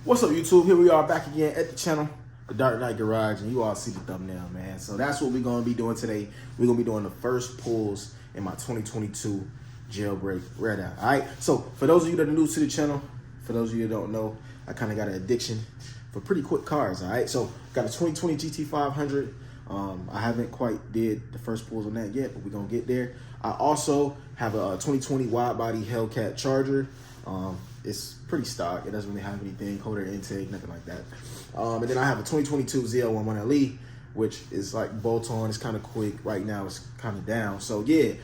What's up, YouTube? Here we are back again at the channel, The Dark Knight Garage, and you all see the thumbnail, man. So that's what we're going to be doing today. We're going to be doing the first pulls in my 2022 Jailbreak Red Eye. All right, so for those of you that are new to the channel, for those of you that don't know, I kind of got an addiction for pretty quick cars, all right? So got a 2020 GT500. I haven't quite did the first pulls on that yet, but we're going to get there. I also have a 2020 wide body Hellcat Charger. It's pretty stock. It doesn't really have anything, cold air intake, nothing like that. And then I have a 2022 ZL11LE, which is like bolt on. It's kind of quick. Right now, it's kind of down. So yeah,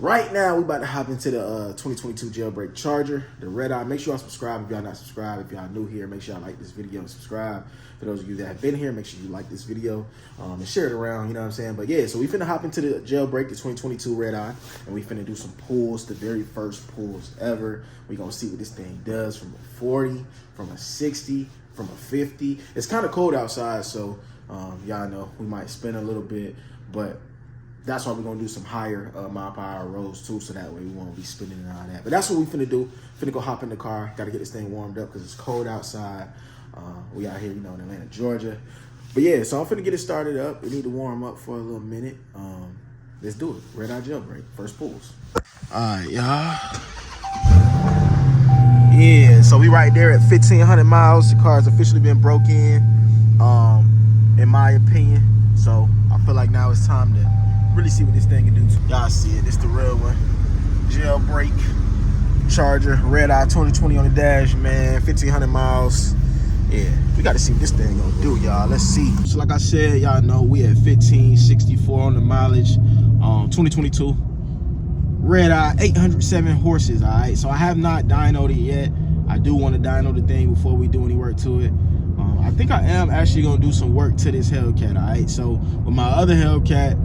right now we about to hop into the 2022 Jailbreak Charger, the Red Eye. Make sure y'all subscribe if y'all not subscribed. If y'all new here, make sure y'all like this video and subscribe. For those of you that have been here, make sure you like this video and share it around, you know what I'm saying? But yeah, so we finna hop into the Jailbreak, the 2022 Red Eye, and we finna do some pulls, the very first pulls ever. We gonna see what this thing does from a 40, from a 60, from a 50. It's kind of cold outside, so y'all know we might spin a little bit, but that's why we're gonna do some higher mile per hour roads too, so that way we won't be spinning and all that. But that's what we finna do. Finna go hop in the car. Gotta get this thing warmed up because it's cold outside. We out here, you know, in Atlanta, Georgia. But yeah, so I'm finna get it started up. We need to warm up for a little minute. Let's do it. Red Eye Jailbreak, first pulls. All right, y'all. Yeah, so we right there at 1,500 miles. The car's officially been broke in my opinion. So I feel like now it's time to really see what this thing can do. Y'all see it. It's the real one. Jailbreak Charger, Red Eye 2020 on the dash, man. 1,500 miles. Yeah, we got to see what this thing gonna do, y'all. Let's see. So like I said, y'all know we at 1564 on the mileage. 2022 Red Eye, 807 horses. All right, so I have not dynoed it yet. I do want to dyno the thing before we do any work to it. I think I am actually gonna do some work to this Hellcat. All right, so with my other Hellcat,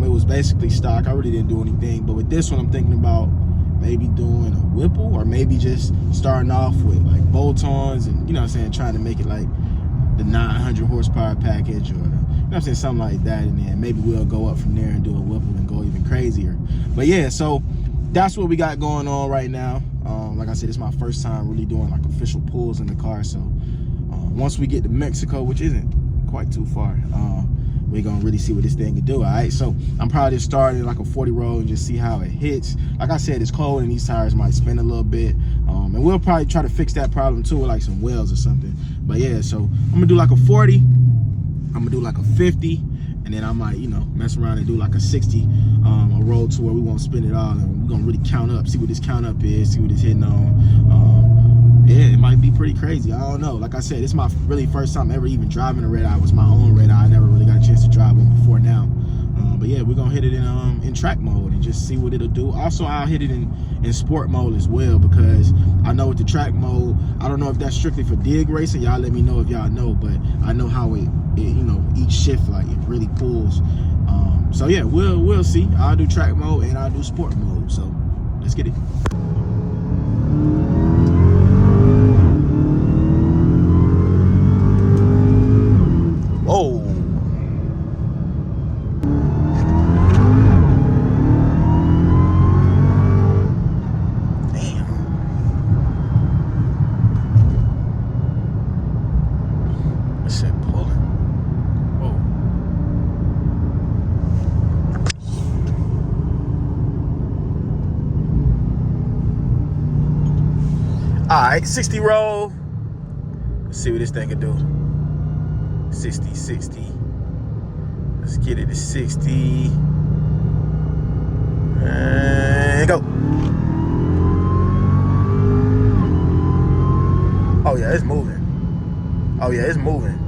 it was basically stock. I really didn't do anything, but with this one, I'm thinking about maybe doing a Whipple, or maybe just starting off with like bolt-ons and, you know what I'm saying, trying to make it like the 900 horsepower package, or, you know what I'm saying, something like that. And then maybe we'll go up from there and do a Whipple and go even crazier. But yeah, so that's what we got going on right now. Like I said, it's my first time really doing like official pulls in the car. So once we get to Mexico, which isn't quite too far, we're gonna really see what this thing can do. All right, so I'm probably just starting like a 40 roll and just see how it hits. Like I said, it's cold and these tires might spin a little bit, and we'll probably try to fix that problem too with like some wheels or something. But yeah, so I'm gonna do like a 40, I'm gonna do like a 50, and then I might, you know, mess around and do like a 60, a roll to where we won't spin it all, and we're gonna really count up, see what this count up is, see what it's hitting on. Yeah, it might be pretty crazy. I don't know. Like I said, it's my really first time ever even driving a Red Eye. It was my own Red Eye. I never really got a chance to drive one before now. But yeah, we're gonna hit it in track mode and just see what it'll do. Also, I'll hit it in sport mode as well, because I know with the track mode, I don't know if that's strictly for dig racing. Y'all let me know if y'all know, but I know how it you know, each shift, like it really pulls. So yeah, we'll see. I'll do track mode and I'll do sport mode. So let's get it. Whoa. Damn. This shit pulling. Whoa. All right, 60 roll. Let's see what this thing can do. 60, 60. Let's get it to 60. And go. Oh yeah, it's moving. Oh yeah, it's moving.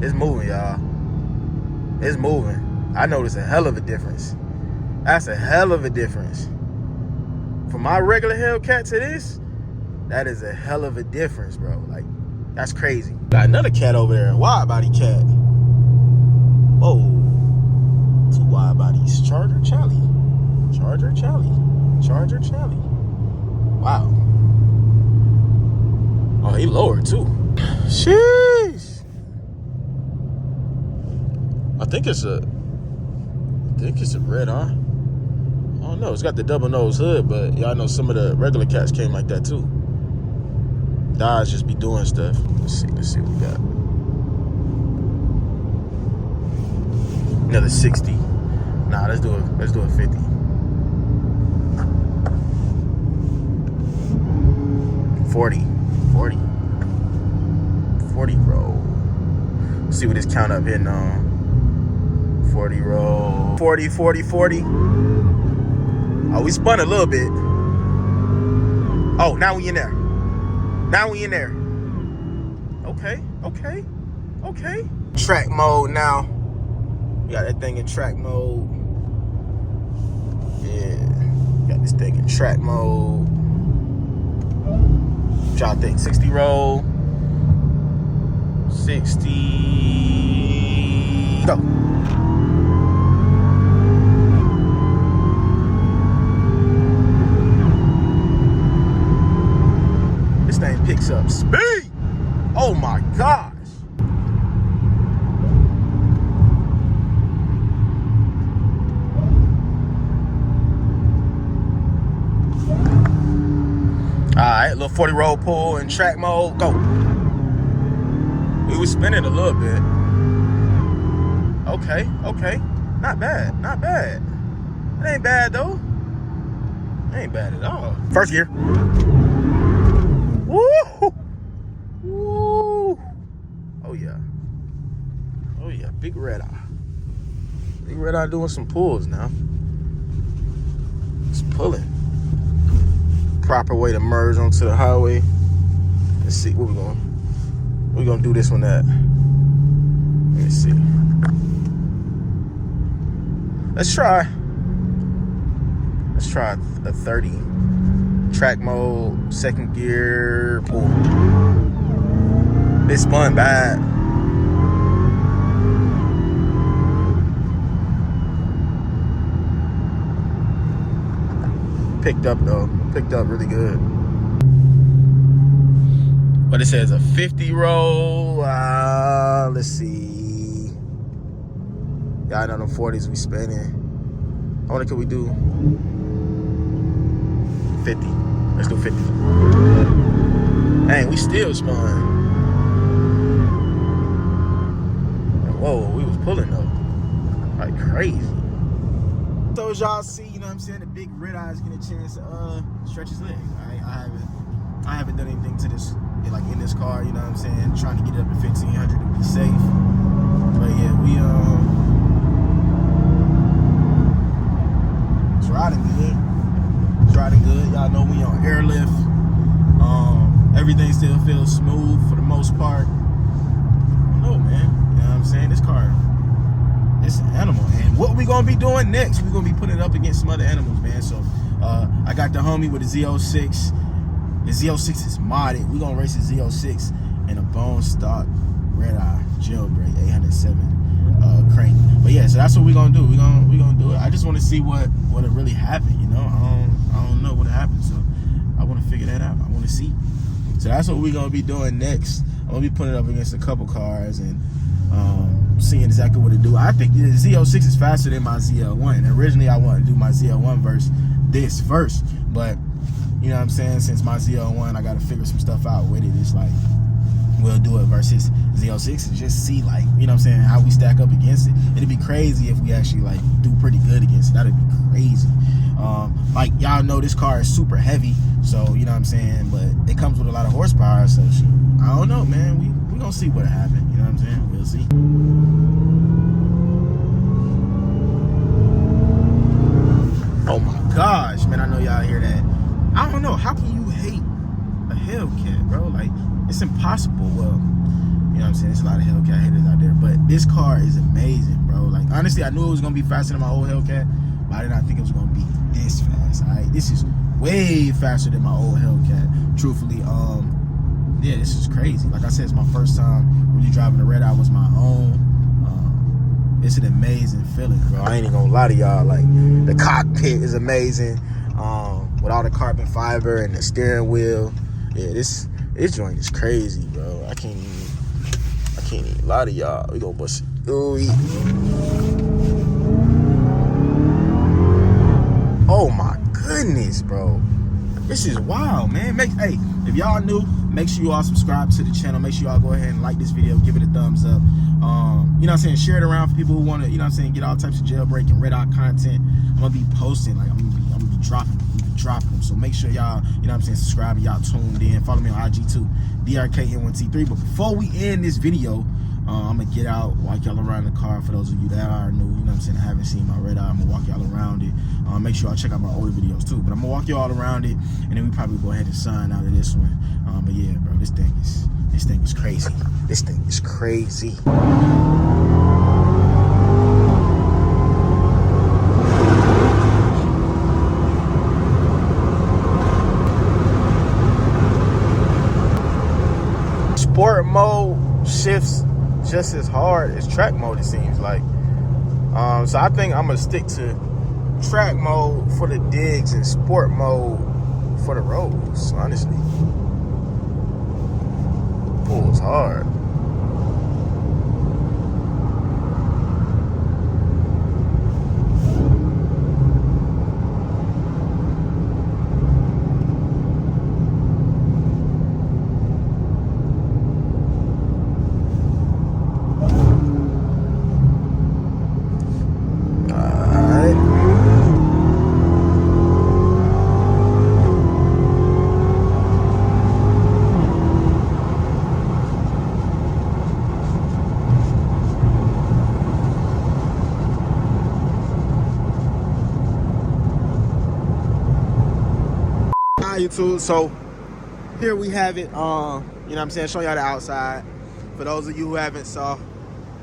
It's moving, y'all. It's moving. I noticed a hell of a difference. That's a hell of a difference. From my regular Hellcat to this, that is a hell of a difference, bro. Like, that's crazy. Got another cat over there, wide body cat. Whoa, 2 wide bodies. Charger Charlie. Charger Charlie. Charger Charlie. Wow. Oh, he lowered too. Sheesh. I think it's a Red Eye. I don't know. It's got the double nose hood, but y'all know some of the regular cats came like that too. Dodge just be doing stuff. Let's see what we got. Another 60. Nah, let's do a 50. 40 roll. Let's see what this count up hitting on. 40 roll. 40. Oh, we spun a little bit. Oh, now we in there. Okay. Track mode now. We got that thing in track mode. Yeah. Got this thing in track mode. Y'all think 60 roll. 60. Go. This thing picks up speed. Oh my gosh. All right, little 40 roll pull in track mode, go. We was spinning a little bit. Okay. Not bad. It ain't bad though. It ain't bad at all. First gear. Woo! Oh yeah, big red eye. Big red eye doing some pulls now. It's pulling. Proper way to merge onto the highway. Let's see what we're gonna do this one at. Let me see. Let's try a 30. Track mode, second gear, pull. This spun bad. Picked up though. Picked up really good. But it says a 50 roll. Let's see. Y'all know them 40s we spinning. I wonder could we do 50? Let's do 50. Dang, we still spun. Whoa, we was pulling though. Like crazy. So as y'all see, you know what I'm saying, the big red eye's getting a chance to stretch his leg. I haven't done anything to this, like in this car, you know what I'm saying, trying to get it up to 1500 to be safe. But yeah, it's riding good. Y'all know we on airlift. Everything still feels smooth for the most part. I don't know, man. You know what I'm saying? This car, it's an animal. And what we gonna be doing next? We're gonna be putting it up against some other animals, man. So I got the homie with the Z06. The Z06 is modded. We're gonna race the Z06 in a bone stock red eye jailbreak 807 crank. But yeah, so that's what we're gonna do. We're gonna do it. I just want to see what really happened. You know, I don't know what happened, so I want to figure that out. I want to see. So that's what we're gonna be doing next. I'm gonna be putting it up against a couple cars and seeing exactly what it do. I think the Z06 is faster than my ZL1. And originally I wanted to do my ZL1 this first, but you know what I'm saying, since my ZL1, I got to figure some stuff out with it. It's like, we'll do it versus Z06 and just see, like, you know what I'm saying, how we stack up against it. It'd be crazy if we actually, like, do pretty good against it. That'd be crazy. Like, y'all know this car is super heavy, so, you know what I'm saying, but it comes with a lot of horsepower, so shit. I don't know, man. We gonna see what happened, you know what I'm saying? We'll see. Oh my gosh, man, I know y'all hear that. I don't know, how can you hate a Hellcat, bro? Like, it's impossible. Well, you know what I'm saying, there's a lot of Hellcat haters out there, but this car is amazing, bro. Like, honestly, I knew it was gonna be faster than my old Hellcat, but I did not think it was gonna be this fast. All right, this is way faster than my old Hellcat, truthfully. Yeah, this is crazy. Like I said, it's my first time really driving a red eye was my own. It's an amazing feeling, bro. I ain't even gonna lie to y'all. Like, the cockpit is amazing, with all the carbon fiber and the steering wheel. Yeah, this joint is crazy, bro. I can't even lie to y'all. We gonna bust it. Oh my goodness, bro. This is wild, man. Hey, if y'all knew, Make sure you all subscribe to the channel. Make sure you all go ahead and like this video, give it a thumbs up. You know what I'm saying? Share it around for people who want to, you know what I'm saying, get all types of jailbreak and red eye content. I'm gonna be posting, like I'm gonna be dropping them. So make sure y'all, you know what I'm saying, subscribe and y'all tuned in. Follow me on IG too, DRKN1T3. But before we end this video, I'm gonna get out, walk y'all around the car. For those of you that are new, you know what I'm saying, I haven't seen my red eye, I'm gonna walk y'all around it. Make sure y'all check out my older videos too. But I'm gonna walk you all around it, and then we probably go ahead and sign out of this one. But yeah, bro, this thing is crazy. This thing is crazy. Sport mode shifts just as hard as track mode, it seems like. So I think I'm gonna stick to track mode for the digs and sport mode for the roads, honestly. Pulls hard. YouTube, so here we have it. You know what I'm saying, showing y'all the outside. For those of you who haven't saw,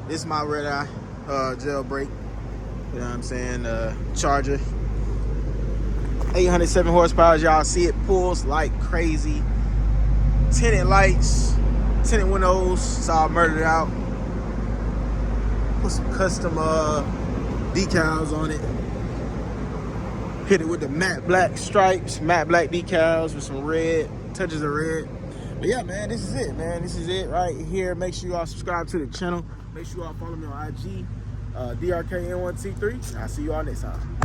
this is my red eye jailbreak. You know what I'm saying, Charger, 807 horsepower. Y'all see it pulls like crazy. Tinted lights, tinted windows. It's all murdered out. Put some custom decals on it. Hit it with the matte black stripes, matte black decals with some red, touches of red. But yeah, man, this is it, man. This is it right here. Make sure you all subscribe to the channel. Make sure you all follow me on IG, DRKN1T3. I'll see you all next time.